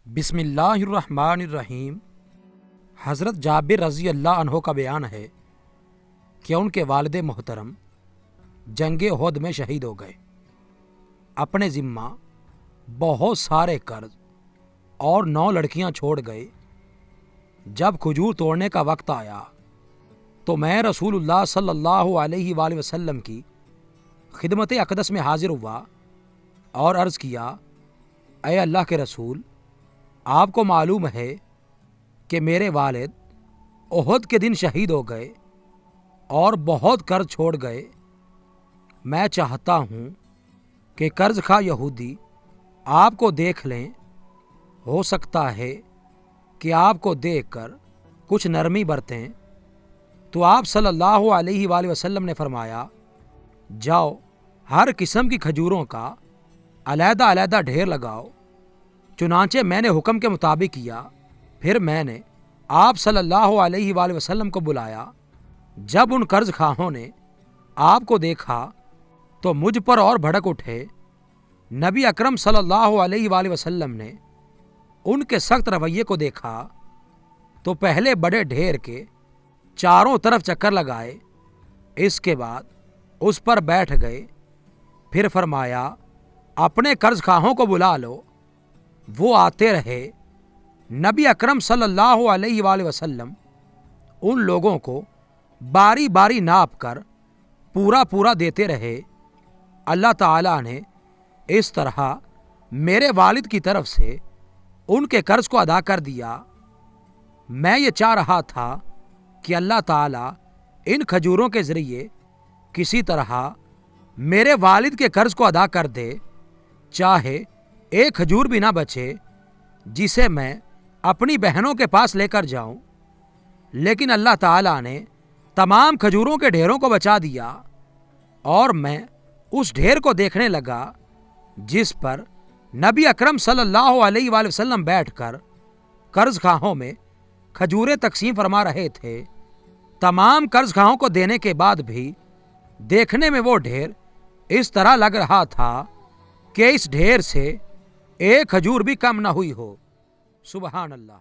बिस्मिल्लाहिर्रहमानिर्रहीम। हज़रत जाबिर रज़ी अल्लाह अन्हो का बयान है कि उनके वालिद मोहतरम जंग उहद में शहीद हो गए। अपने ज़िम्मा बहुत सारे कर्ज और 9 लड़कियां छोड़ गए। जब खजूर तोड़ने का वक्त आया तो मैं रसूलुल्लाह सल्लल्लाहु अलैहि वसल्लम की खिदमत अक़दस में हाजिर हुआ और अर्ज़ किया, ऐ अल्लाह के रसूल, आपको मालूम है कि मेरे वालिद उहद के दिन शहीद हो गए और बहुत कर्ज छोड़ गए। मैं चाहता हूँ कि कर्ज खा यहूदी आपको देख लें। हो सकता है कि आपको देखकर कुछ नरमी बरतें। तो आप सल्लल्लाहु अलैहि वसल्लम ने फरमाया, जाओ हर किस्म की खजूरों का अलहदा अलहदा ढेर लगाओ। चुनांचे मैंने हुक्म के मुताबिक किया। फिर मैंने आप सल्लल्लाहु अलैहि वसल्लम को बुलाया। जब उन कर्ज खाहों ने आपको देखा तो मुझ पर और भड़क उठे। नबी अकरम सल्लल्लाहु अलैहि वसल्लम ने उनके सख्त रवैये को देखा तो पहले बड़े ढेर के चारों तरफ चक्कर लगाए। इसके बाद उस पर बैठ गए। फिर फरमाया, अपने कर्ज खाहों को बुला लो। वो आते रहे। नबी अकरम सल्लल्लाहु अलैहि वसल्लम उन लोगों को बारी बारी नाप कर पूरा पूरा देते रहे। अल्लाह ताला ने इस तरह मेरे वालिद की तरफ से उनके कर्ज को अदा कर दिया। मैं ये चाह रहा था कि अल्लाह ताला इन खजूरों के ज़रिए किसी तरह मेरे वालिद के कर्ज को अदा कर दे, चाहे एक खजूर भी ना बचे जिसे मैं अपनी बहनों के पास लेकर जाऊं। लेकिन अल्लाह ताला ने तमाम खजूरों के ढेरों को बचा दिया और मैं उस ढेर को देखने लगा जिस पर नबी अकरम सल्लल्लाहु अलैहि वसल्लम बैठकर कर्ज खाहों में खजूरें तकसीम फरमा रहे थे। तमाम कर्ज खाहों को देने के बाद भी देखने में वो ढेर इस तरह लग रहा था कि इस ढेर से एक खजूर भी कम न हुई हो। सुबहान अल्लाह।